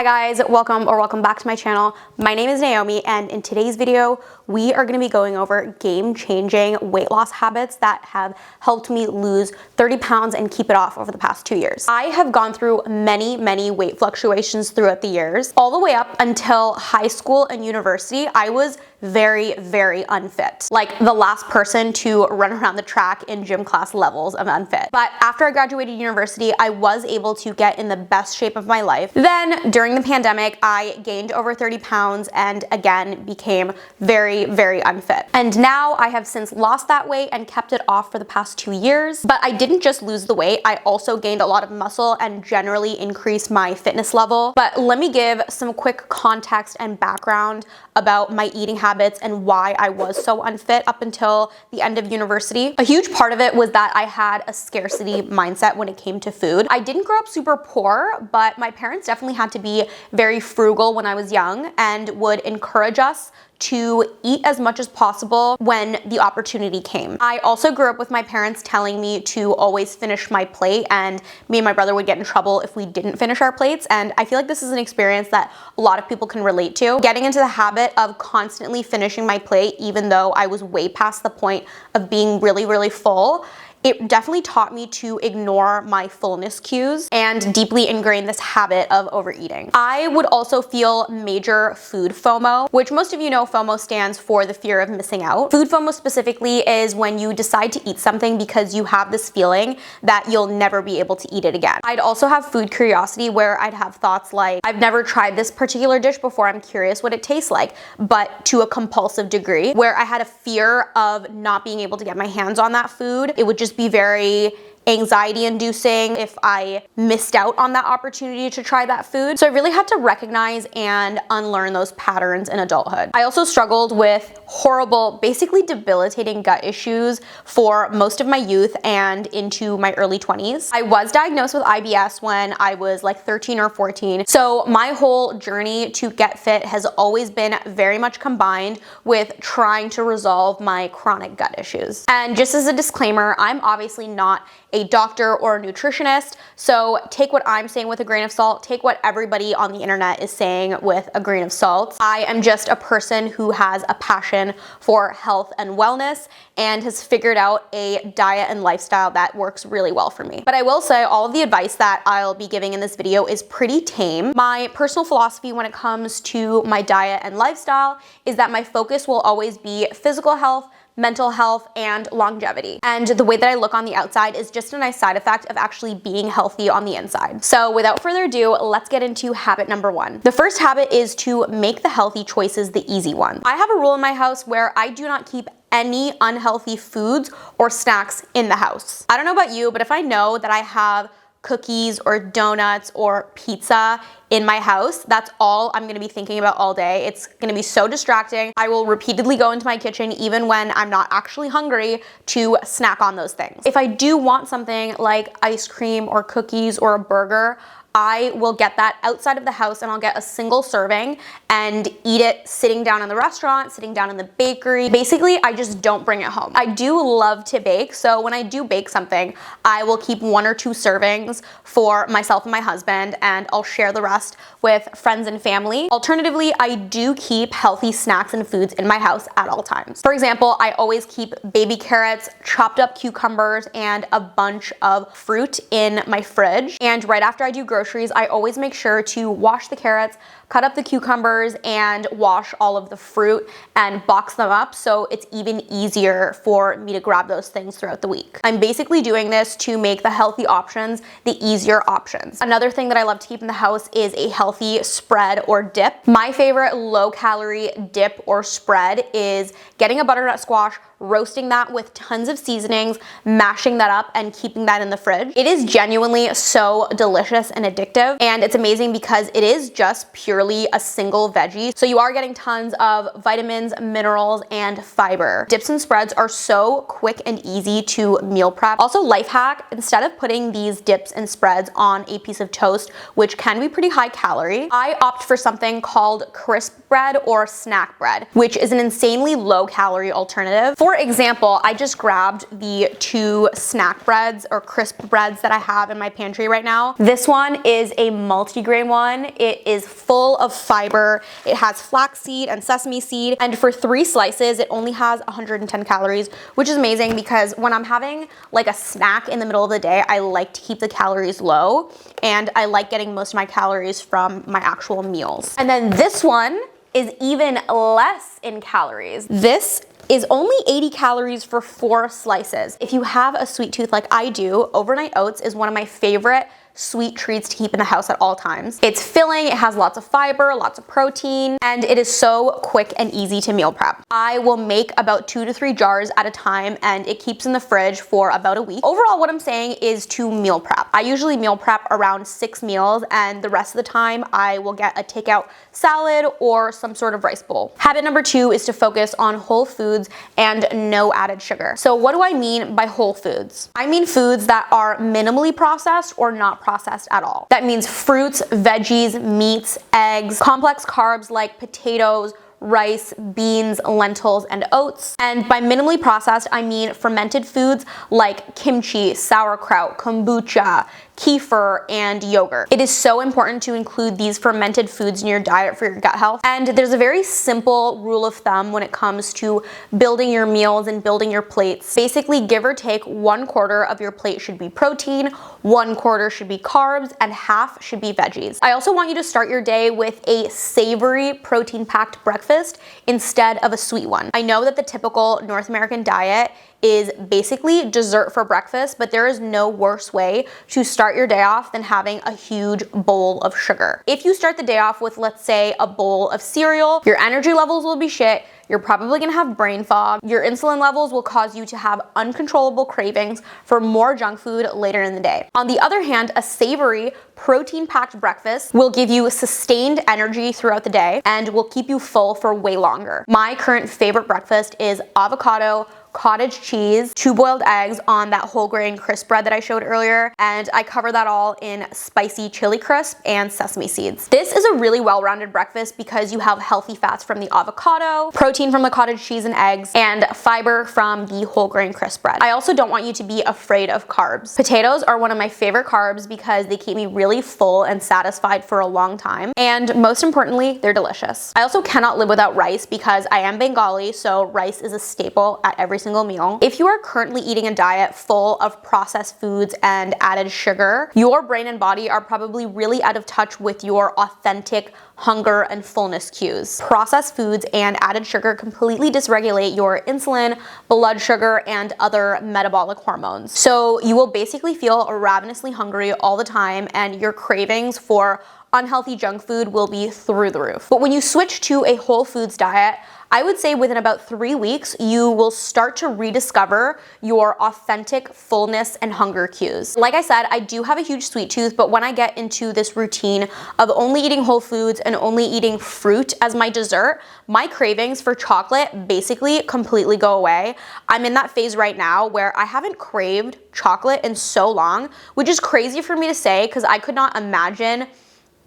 Hi guys, welcome back to my channel. My name is Naomi, and in today's video, we are gonna be going over game-changing weight loss habits that have helped me lose 30 pounds and keep it off over the past 2 years. I have gone through many weight fluctuations throughout the years. All the way up until high school and university, I was very unfit. Like the last person to run around the track in gym class levels of unfit. But after I graduated university, I was able to get in the best shape of my life. Then during the pandemic, I gained over 30 pounds and again became very unfit. And now I have since lost that weight and kept it off for the past 2 years. But I didn't just lose the weight, I also gained a lot of muscle and generally increased my fitness level. But let me give some quick context and background about my eating habits and why I was so unfit up until the end of university. A huge part of it was that I had a scarcity mindset when it came to food. I didn't grow up super poor, but my parents definitely had to be very frugal when I was young and would encourage us to eat as much as possible when the opportunity came. I also grew up with my parents telling me to always finish my plate, and me and my brother would get in trouble if we didn't finish our plates, and I feel like this is an experience that a lot of people can relate to. Getting into the habit of constantly finishing my plate even though I was way past the point of being really full, it definitely taught me to ignore my fullness cues and deeply ingrain this habit of overeating. I would also feel major food FOMO, which most of you know FOMO stands for the fear of missing out. Food FOMO specifically is when you decide to eat something because you have this feeling that you'll never be able to eat it again. I'd also have food curiosity where I'd have thoughts like, I've never tried this particular dish before, I'm curious what it tastes like, but to a compulsive degree, where I had a fear of not being able to get my hands on that food. It would just be very anxiety inducing if I missed out on that opportunity to try that food. So I really had to recognize and unlearn those patterns in adulthood. I also struggled with horrible, basically debilitating gut issues for most of my youth and into my early 20s. I was diagnosed with IBS when I was like 13 or 14. So my whole journey to get fit has always been very much combined with trying to resolve my chronic gut issues. And just as a disclaimer, I'm obviously not a doctor or a nutritionist, so take what I'm saying with a grain of salt, take what everybody on the internet is saying with a grain of salt. I am just a person who has a passion for health and wellness and has figured out a diet and lifestyle that works really well for me. But I will say all of the advice that I'll be giving in this video is pretty tame. My personal philosophy when it comes to my diet and lifestyle is that my focus will always be physical health, mental health, and longevity. And the way that I look on the outside is just a nice side effect of actually being healthy on the inside. So without further ado, let's get into habit number 1. The first habit is to make the healthy choices the easy one. I have a rule in my house where I do not keep any unhealthy foods or snacks in the house. I don't know about you, but if I know that I have cookies or donuts or pizza in my house, that's all I'm gonna be thinking about all day. It's gonna be so distracting. I will repeatedly go into my kitchen even when I'm not actually hungry to snack on those things. If I do want something like ice cream or cookies or a burger, I will get that outside of the house and I'll get a single serving and eat it sitting down in the restaurant, sitting down in the bakery. Basically, I just don't bring it home. I do love to bake, so when I do bake something, I will keep 1 or 2 servings for myself and my husband, and I'll share the rest with friends and family. Alternatively, I do keep healthy snacks and foods in my house at all times. For example, I always keep baby carrots, chopped up cucumbers, and a bunch of fruit in my fridge. And right after I do groceries, I always make sure to wash the carrots, cut up the cucumbers, and wash all of the fruit and box them up so it's even easier for me to grab those things throughout the week. I'm basically doing this to make the healthy options the easier options. Another thing that I love to keep in the house is a healthy spread or dip. My favorite low-calorie dip or spread is getting a butternut squash, roasting that with tons of seasonings, mashing that up, and keeping that in the fridge. It is genuinely so delicious and addictive, and it's amazing because it is just purely a single veggie, so you are getting tons of vitamins, minerals, and fiber. Dips and spreads are so quick and easy to meal prep. Also, life hack, instead of putting these dips and spreads on a piece of toast, which can be pretty high calorie, I opt for something called crisp bread or snack bread, which is an insanely low calorie alternative. For For example, I just grabbed the 2 snack breads or crisp breads that I have in my pantry right now. This one is a multigrain one. It is full of fiber. It has flaxseed and sesame seed, and for 3 slices, it only has 110 calories, which is amazing because when I'm having like a snack in the middle of the day, I like to keep the calories low, and I like getting most of my calories from my actual meals. And then this one is even less in calories. This is only 80 calories for 4 slices. If you have a sweet tooth like I do, overnight oats is one of my favorite sweet treats to keep in the house at all times. It's filling, it has lots of fiber, lots of protein, and it is so quick and easy to meal prep. I will make about 2 to 3 jars at a time, and it keeps in the fridge for about a week. Overall, what I'm saying is to meal prep. I usually meal prep around 6 meals, and the rest of the time I will get a takeout salad or some sort of rice bowl. Habit number 2 is to focus on whole foods and no added sugar. So what do I mean by whole foods? I mean foods that are minimally processed or not processed at all. That means fruits, veggies, meats, eggs, complex carbs like potatoes, rice, beans, lentils, and oats. And by minimally processed, I mean fermented foods like kimchi, sauerkraut, kombucha, kefir, and yogurt. It is so important to include these fermented foods in your diet for your gut health. And there's a very simple rule of thumb when it comes to building your meals and building your plates. Basically, give or take 1/4 of your plate should be protein, 1/4 should be carbs, and half should be veggies. I also want you to start your day with a savory, protein-packed breakfast instead of a sweet one. I know that the typical North American diet is basically dessert for breakfast, but there is no worse way to start your day off than having a huge bowl of sugar. If you start the day off with, let's say, a bowl of cereal, your energy levels will be shit. You're probably gonna have brain fog. Your insulin levels will cause you to have uncontrollable cravings for more junk food later in the day. On the other hand, a savory, protein-packed breakfast will give you sustained energy throughout the day and will keep you full for way longer. My current favorite breakfast is avocado, cottage cheese, 2 boiled eggs on that whole grain crisp bread that I showed earlier, and I cover that all in spicy chili crisp and sesame seeds. This is a really well-rounded breakfast because you have healthy fats from the avocado, protein from the cottage cheese and eggs, and fiber from the whole grain crisp bread. I also don't want you to be afraid of carbs. Potatoes are one of my favorite carbs because they keep me really full and satisfied for a long time, and most importantly, they're delicious. I also cannot live without rice because I am Bengali, so rice is a staple at every single meal. If you are currently eating a diet full of processed foods and added sugar, your brain and body are probably really out of touch with your authentic hunger and fullness cues. Processed foods and added sugar completely dysregulate your insulin, blood sugar, and other metabolic hormones. So you will basically feel ravenously hungry all the time, and your cravings for unhealthy junk food will be through the roof. But when you switch to a whole foods diet, I would say within about 3 weeks, you will start to rediscover your authentic fullness and hunger cues. Like I said, I do have a huge sweet tooth, but when I get into this routine of only eating whole foods and only eating fruit as my dessert, my cravings for chocolate basically completely go away. I'm in that phase right now where I haven't craved chocolate in so long, which is crazy for me to say because I could not imagine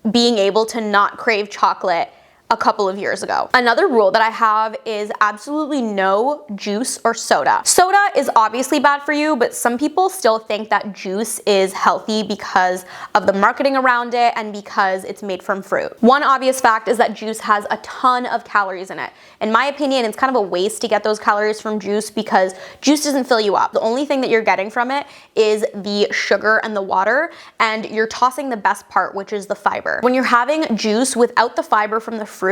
being able to not crave chocolate a couple of years ago. Another rule that I have is absolutely no juice or soda. Soda is obviously bad for you, but some people still think that juice is healthy because of the marketing around it and because it's made from fruit. One obvious fact is that juice has a ton of calories in it. In my opinion, it's kind of a waste to get those calories from juice because juice doesn't fill you up. The only thing that you're getting from it is the sugar and the water, and you're tossing the best part, which is the fiber. When you're having juice without the fiber from the fruit,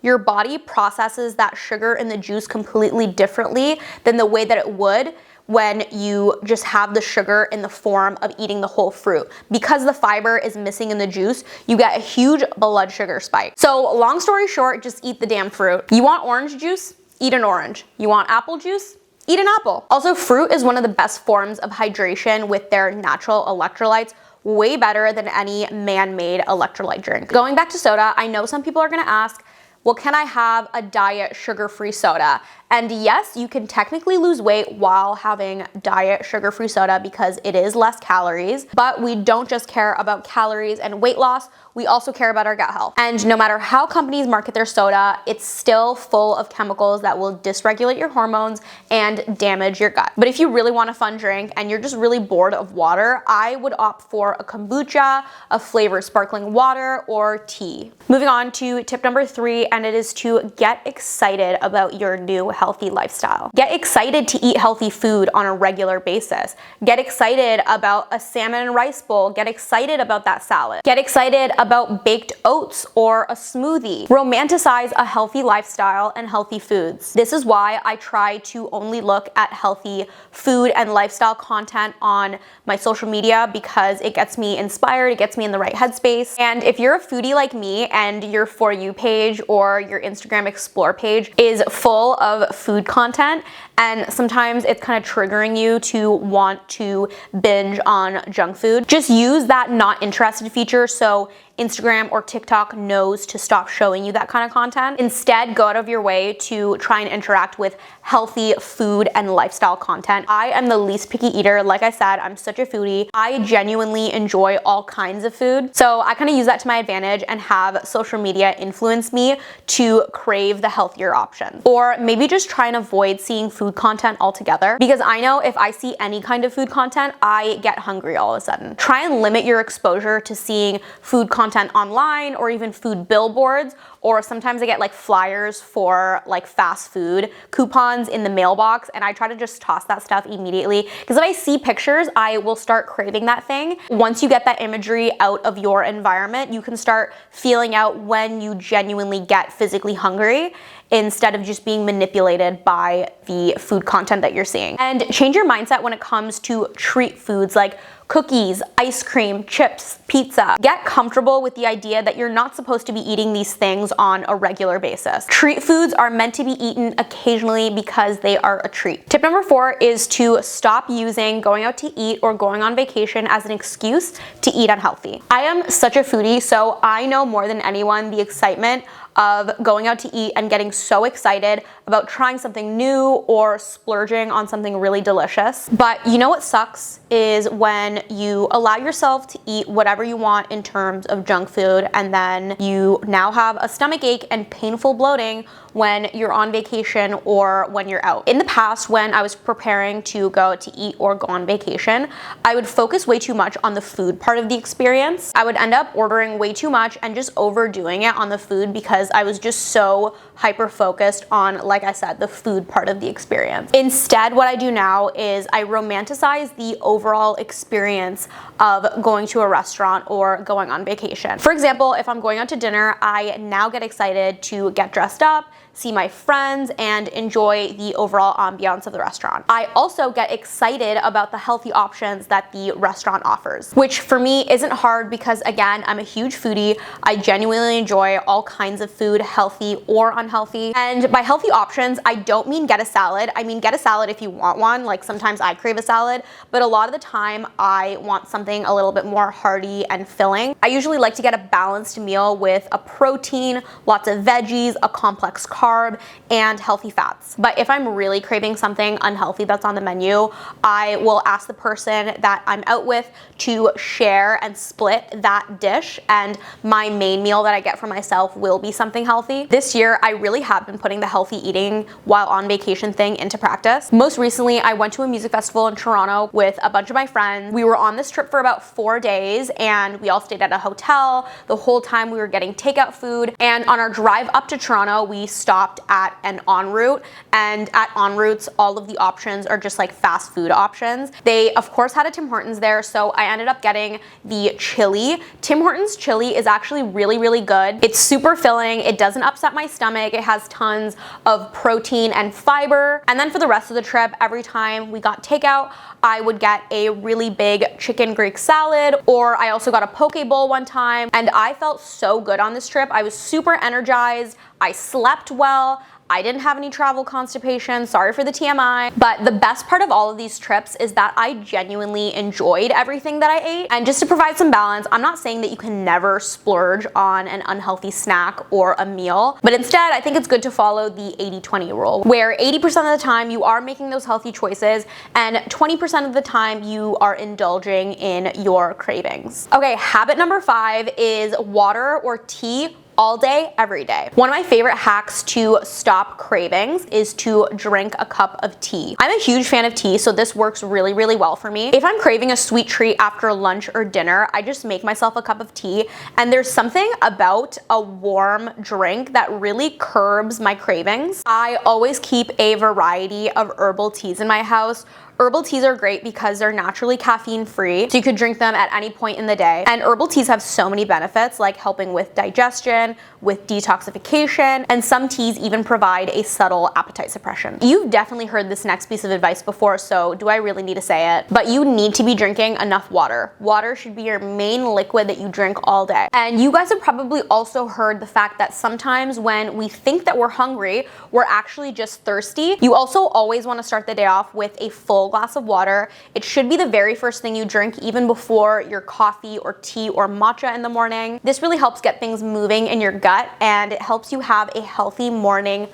your body processes that sugar in the juice completely differently than the way that it would when you just have the sugar in the form of eating the whole fruit. Because the fiber is missing in the juice, you get a huge blood sugar spike. So long story short, just eat the damn fruit. You want orange juice? Eat an orange. You want apple juice? Eat an apple. Also, fruit is one of the best forms of hydration with their natural electrolytes, way better than any man-made electrolyte drink. Going back to soda, I know some people are gonna ask, well, can I have a diet sugar-free soda? And yes, you can technically lose weight while having diet sugar-free soda because it is less calories, but we don't just care about calories and weight loss, we also care about our gut health. And no matter how companies market their soda, it's still full of chemicals that will dysregulate your hormones and damage your gut. But if you really want a fun drink and you're just really bored of water, I would opt for a kombucha, a flavored sparkling water, or tea. Moving on to tip number 3, and it is to get excited about your new healthy lifestyle. Get excited to eat healthy food on a regular basis. Get excited about a salmon and rice bowl. Get excited about that salad. Get excited about baked oats or a smoothie. Romanticize a healthy lifestyle and healthy foods. This is why I try to only look at healthy food and lifestyle content on my social media, because it gets me inspired, it gets me in the right headspace. And if you're a foodie like me and your For You page or your Instagram Explore page is full of food content, and sometimes it's kind of triggering you to want to binge on junk food, just use that not interested feature so Instagram or TikTok knows to stop showing you that kind of content. Instead, go out of your way to try and interact with healthy food and lifestyle content. I am the least picky eater. Like I said, I'm such a foodie. I genuinely enjoy all kinds of food. So I kind of use that to my advantage and have social media influence me to crave the healthier options. Or maybe just try and avoid seeing food content altogether, because I know if I see any kind of food content, I get hungry all of a sudden. Try and limit your exposure to seeing food content online or even food billboards, or sometimes I get like flyers for like fast food coupons in the mailbox, and I try to just toss that stuff immediately, because if I see pictures, I will start craving that thing. Once you get that imagery out of your environment, you can start feeling out when you genuinely get physically hungry, instead of just being manipulated by the food content that you're seeing. And change your mindset when it comes to treat foods like cookies, ice cream, chips, pizza. Get comfortable with the idea that you're not supposed to be eating these things on a regular basis. Treat foods are meant to be eaten occasionally because they are a treat. Tip number 4 is to stop using going out to eat or going on vacation as an excuse to eat unhealthy. I am such a foodie, so I know more than anyone the excitement of going out to eat and getting so excited about trying something new or splurging on something really delicious. But you know what sucks is when you allow yourself to eat whatever you want in terms of junk food, and then you now have a stomach ache and painful bloating when you're on vacation or when you're out. In the past, when I was preparing to go out to eat or go on vacation, I would focus way too much on the food part of the experience. I would end up ordering way too much and just overdoing it on the food, because I was just so hyper focused on, like I said, the food part of the experience. Instead, what I do now is I romanticize the overall experience of going to a restaurant or going on vacation. For example, if I'm going out to dinner, I now get excited to get dressed up, see my friends, and enjoy the overall ambiance of the restaurant. I also get excited about the healthy options that the restaurant offers, which for me isn't hard because, again, I'm a huge foodie. I genuinely enjoy all kinds of food, healthy or unhealthy. And by healthy options, I don't mean get a salad. I mean get a salad if you want one. Like sometimes I crave a salad, but a lot of the time I want something a little bit more hearty and filling. I usually like to get a balanced meal with a protein, lots of veggies, a complex carb, and healthy fats. But if I'm really craving something unhealthy that's on the menu, I will ask the person that I'm out with to share and split that dish, and my main meal that I get for myself will be something healthy. This year, I really have been putting the healthy eating while on vacation thing into practice. Most recently, I went to a music festival in Toronto with a bunch of my friends. We were on this trip for about 4 days, and we all stayed at a hotel. The whole time we were getting takeout food, and on our drive up to Toronto, we stopped at an en route, and at en routes, all of the options are just like fast food options. They of course had a Tim Hortons there, so I ended up getting the chili. Tim Hortons chili is actually really, really good. It's super filling. It doesn't upset my stomach. It has tons of protein and fiber. And then for the rest of the trip, every time we got takeout, I would get a really big chicken Greek salad, or I also got a poke bowl one time, and I felt so good on this trip. I was super energized. I slept well. I didn't have any travel constipation. Sorry for the TMI. But the best part of all of these trips is that I genuinely enjoyed everything that I ate. And just to provide some balance, I'm not saying that you can never splurge on an unhealthy snack or a meal, but instead I think it's good to follow the 80-20 rule, where 80% of the time you are making those healthy choices and 20% of the time you are indulging in your cravings. Okay, habit number 5 is water or tea all day, every day. One of my favorite hacks to stop cravings is to drink a cup of tea. I'm a huge fan of tea, so this works really, really well for me. If I'm craving a sweet treat after lunch or dinner, I just make myself a cup of tea, and there's something about a warm drink that really curbs my cravings. I always keep a variety of herbal teas in my house. Herbal teas are great because they're naturally caffeine free, so you could drink them at any point in the day. And herbal teas have so many benefits, like helping with digestion, with detoxification, and some teas even provide a subtle appetite suppression. You've definitely heard this next piece of advice before, so do I really need to say it? But you need to be drinking enough water. Water should be your main liquid that you drink all day. And you guys have probably also heard the fact that sometimes when we think that we're hungry, we're actually just thirsty. You also always want to start the day off with a full glass of water. It should be the very first thing you drink, even before your coffee or tea or matcha in the morning. This really helps get things moving in your gut, and it helps you have a healthy morning.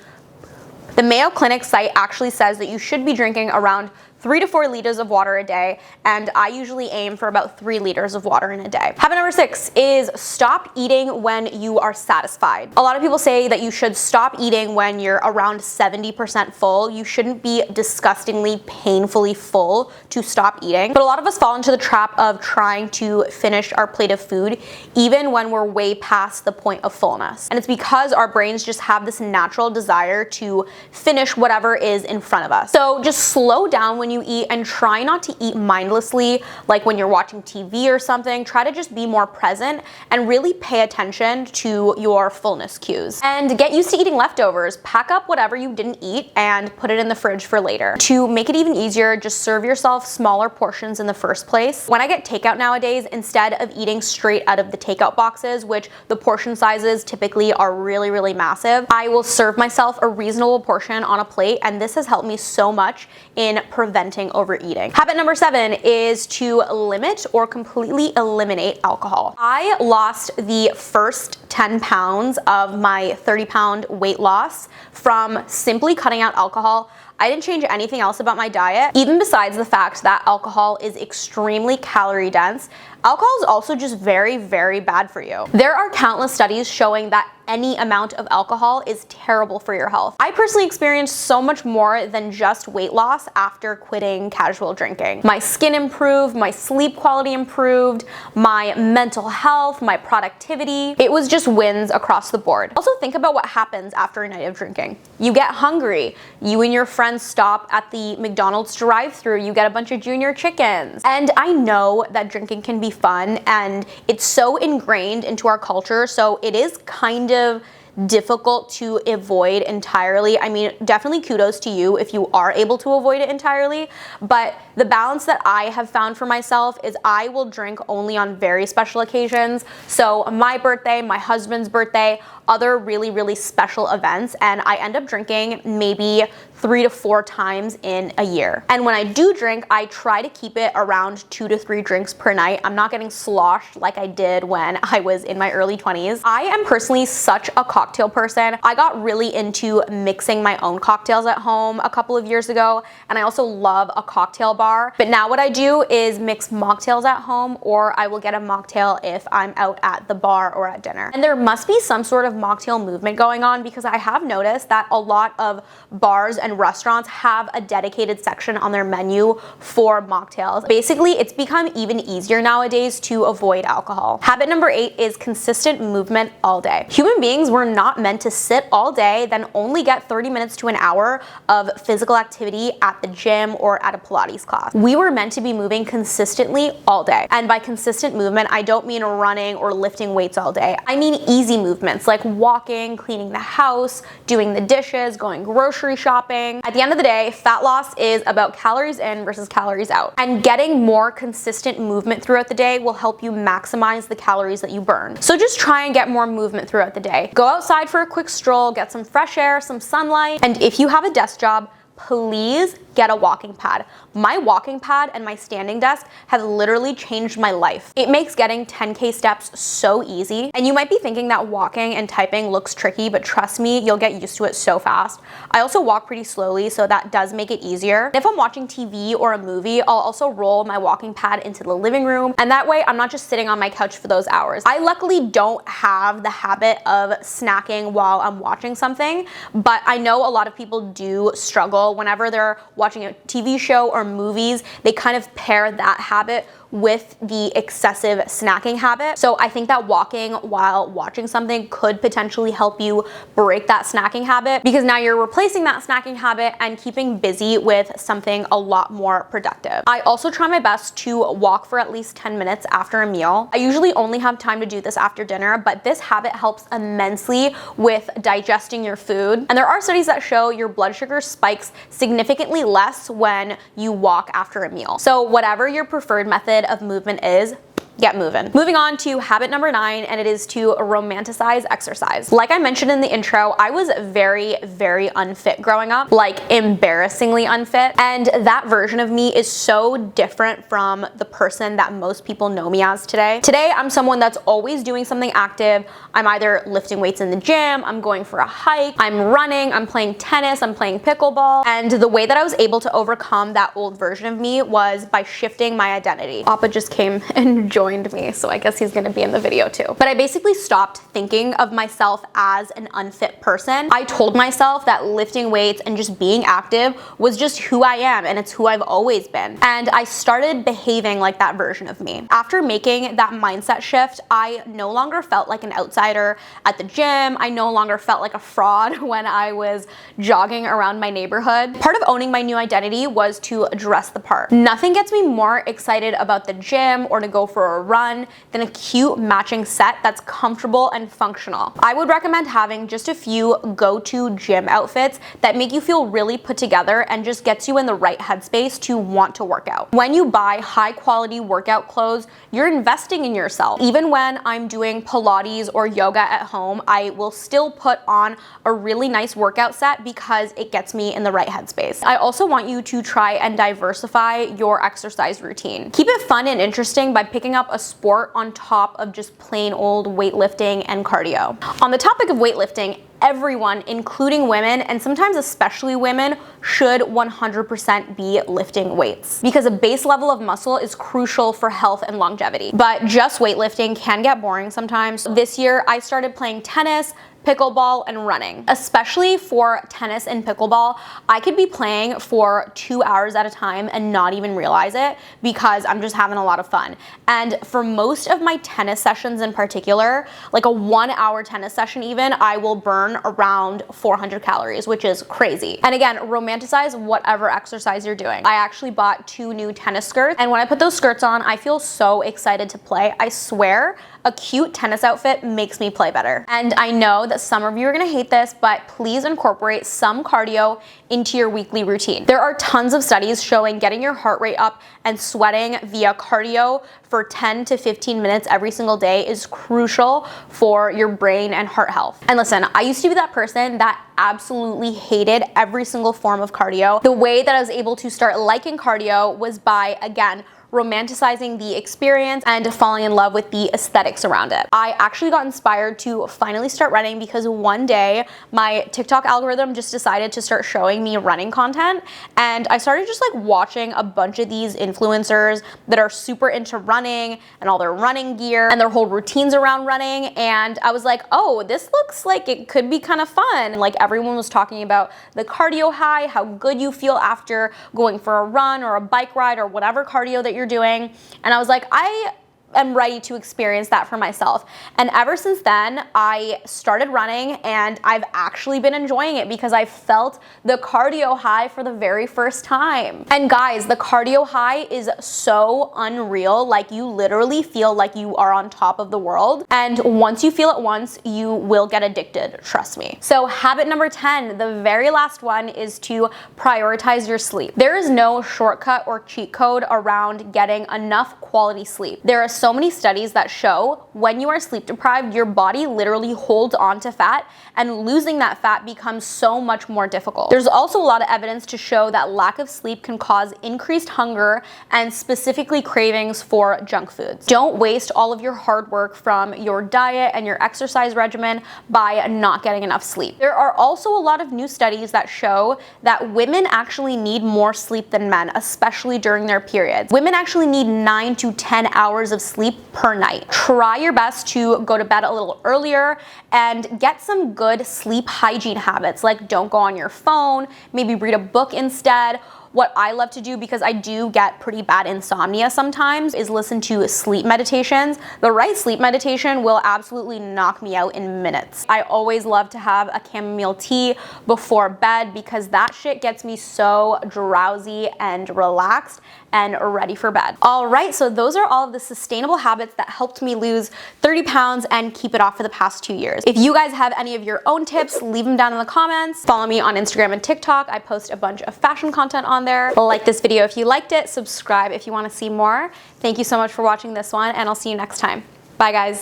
The Mayo Clinic site actually says that you should be drinking around 3 to 4 liters of water a day, and I usually aim for about 3 liters of water in a day. Habit number 6 is stop eating when you are satisfied. A lot of people say that you should stop eating when you're around 70% full. You shouldn't be disgustingly, painfully full to stop eating. But a lot of us fall into the trap of trying to finish our plate of food even when we're way past the point of fullness. And it's because our brains just have this natural desire to finish whatever is in front of us. So just slow down when you eat and try not to eat mindlessly, like when you're watching TV or something. Try to just be more present and really pay attention to your fullness cues. And get used to eating leftovers. Pack up whatever you didn't eat and put it in the fridge for later. To make it even easier, just serve yourself smaller portions in the first place. When I get takeout nowadays, instead of eating straight out of the takeout boxes, which the portion sizes typically are really, really massive, I will serve myself a reasonable portion on a plate, and this has helped me so much in preventing overeating. Habit number 7 is to limit or completely eliminate alcohol. I lost the first 10 pounds of my 30-pound weight loss from simply cutting out alcohol. I didn't change anything else about my diet, even besides the fact that alcohol is extremely calorie dense. Alcohol is also just very, very bad for you. There are countless studies showing that any amount of alcohol is terrible for your health. I personally experienced so much more than just weight loss after quitting casual drinking. My skin improved, my sleep quality improved, my mental health, my productivity. It was just wins across the board. Also, think about what happens after a night of drinking. You get hungry. You and your friends stop at the McDonald's drive-thru. You get a bunch of junior chickens. And I know that drinking can be fun, and it's so ingrained into our culture, so it is kind of difficult to avoid entirely. I mean, definitely kudos to you if you are able to avoid it entirely, but the balance that I have found for myself is I will drink only on very special occasions. So my birthday, my husband's birthday, other really, really special events, and I end up drinking maybe 3 to 4 times in a year. And when I do drink, I try to keep it around 2 to 3 drinks per night. I'm not getting sloshed like I did when I was in my early 20s. I am personally such a cocktail person. I got really into mixing my own cocktails at home a couple of years ago, and I also love a cocktail bar. But now what I do is mix mocktails at home, or I will get a mocktail if I'm out at the bar or at dinner. And there must be some sort of mocktail movement going on, because I have noticed that a lot of bars and restaurants have a dedicated section on their menu for mocktails. Basically, it's become even easier nowadays to avoid alcohol. Habit number 8 is consistent movement all day. Human beings were not meant to sit all day, then only get 30 minutes to an hour of physical activity at the gym or at a Pilates class. We were meant to be moving consistently all day. And by consistent movement, I don't mean running or lifting weights all day. I mean easy movements, like walking, cleaning the house, doing the dishes, going grocery shopping. At the end of the day, fat loss is about calories in versus calories out. And getting more consistent movement throughout the day will help you maximize the calories that you burn. So just try and get more movement throughout the day. Go outside for a quick stroll, get some fresh air, some sunlight, and if you have a desk job, please get a walking pad. My walking pad and my standing desk have literally changed my life. It makes getting 10K steps so easy. And you might be thinking that walking and typing looks tricky, but trust me, you'll get used to it so fast. I also walk pretty slowly, so that does make it easier. If I'm watching TV or a movie, I'll also roll my walking pad into the living room, and that way I'm not just sitting on my couch for those hours. I luckily don't have the habit of snacking while I'm watching something, but I know a lot of people do struggle whenever they're watching a TV show or movies. They kind of pair that habit with the excessive snacking habit. So I think that walking while watching something could potentially help you break that snacking habit, because now you're replacing that snacking habit and keeping busy with something a lot more productive. I also try my best to walk for at least 10 minutes after a meal. I usually only have time to do this after dinner, but this habit helps immensely with digesting your food. And there are studies that show your blood sugar spikes significantly less when you walk after a meal. So whatever your preferred method of movement is, get moving. Moving on to habit number 9, and it is to romanticize exercise. Like I mentioned in the intro, I was very, very unfit growing up, like embarrassingly unfit. And that version of me is so different from the person that most people know me as today. Today, I'm someone that's always doing something active. I'm either lifting weights in the gym, I'm going for a hike, I'm running, I'm playing tennis, I'm playing pickleball. And the way that I was able to overcome that old version of me was by shifting my identity. Appa just came and joined me, so I guess he's gonna be in the video too. But I basically stopped thinking of myself as an unfit person. I told myself that lifting weights and just being active was just who I am, and it's who I've always been. And I started behaving like that version of me. After making that mindset shift, I no longer felt like an outsider at the gym. I no longer felt like a fraud when I was jogging around my neighborhood. Part of owning my new identity was to dress the part. Nothing gets me more excited about the gym or to go for a run than a cute matching set that's comfortable and functional. I would recommend having just a few go-to gym outfits that make you feel really put together and just gets you in the right headspace to want to work out. When you buy high quality workout clothes, you're investing in yourself. Even when I'm doing Pilates or yoga at home, I will still put on a really nice workout set because it gets me in the right headspace. I also want you to try and diversify your exercise routine. Keep it fun and interesting by picking up a sport on top of just plain old weightlifting and cardio. On the topic of weightlifting, everyone, including women, and sometimes especially women, should 100% be lifting weights, because a base level of muscle is crucial for health and longevity. But just weightlifting can get boring sometimes. This year, I started playing tennis, pickleball, and running. Especially for tennis and pickleball, I could be playing for 2 hours at a time and not even realize it because I'm just having a lot of fun. And for most of my tennis sessions in particular, like a 1 hour tennis session even, I will burn around 400 calories, which is crazy. And again, romanticize whatever exercise you're doing. I actually bought 2 new tennis skirts, and when I put those skirts on, I feel so excited to play. I swear, a cute tennis outfit makes me play better. And I know that some of you are gonna hate this, but please incorporate some cardio into your weekly routine. There are tons of studies showing getting your heart rate up and sweating via cardio for 10 to 15 minutes every single day is crucial for your brain and heart health. And listen, I used to be that person that absolutely hated every single form of cardio. The way that I was able to start liking cardio was by, again, romanticizing the experience and falling in love with the aesthetics around it. I actually got inspired to finally start running because one day my TikTok algorithm just decided to start showing me running content, and I started just like watching a bunch of these influencers that are super into running and all their running gear and their whole routines around running, and I was like, oh, this looks like it could be kind of fun. Like everyone was talking about the cardio high, how good you feel after going for a run or a bike ride or whatever cardio that you're doing, and I was like, I am ready to experience that for myself. And ever since then, I started running and I've actually been enjoying it because I felt the cardio high for the very first time. And guys, the cardio high is so unreal. Like, you literally feel like you are on top of the world. And once you feel it once, you will get addicted, trust me. So habit number 10, the very last one, is to prioritize your sleep. There is no shortcut or cheat code around getting enough quality sleep. There are so many studies that show when you are sleep deprived, your body literally holds on to fat, and losing that fat becomes so much more difficult. There's also a lot of evidence to show that lack of sleep can cause increased hunger and specifically cravings for junk foods. Don't waste all of your hard work from your diet and your exercise regimen by not getting enough sleep. There are also a lot of new studies that show that women actually need more sleep than men, especially during their periods. Women actually need 9 to 10 hours of sleep per night. Try your best to go to bed a little earlier and get some good sleep hygiene habits, like don't go on your phone, maybe read a book instead. What I love to do, because I do get pretty bad insomnia sometimes, is listen to sleep meditations. The right sleep meditation will absolutely knock me out in minutes. I always love to have a chamomile tea before bed because that shit gets me so drowsy and relaxed and ready for bed. All right, so those are all of the sustainable habits that helped me lose 30 pounds and keep it off for the past 2 years. If you guys have any of your own tips, leave them down in the comments. Follow me on Instagram and TikTok. I post a bunch of fashion content on there. Like this video if you liked it, subscribe if you want to see more. Thank you so much for watching this one, and I'll see you next time. Bye guys.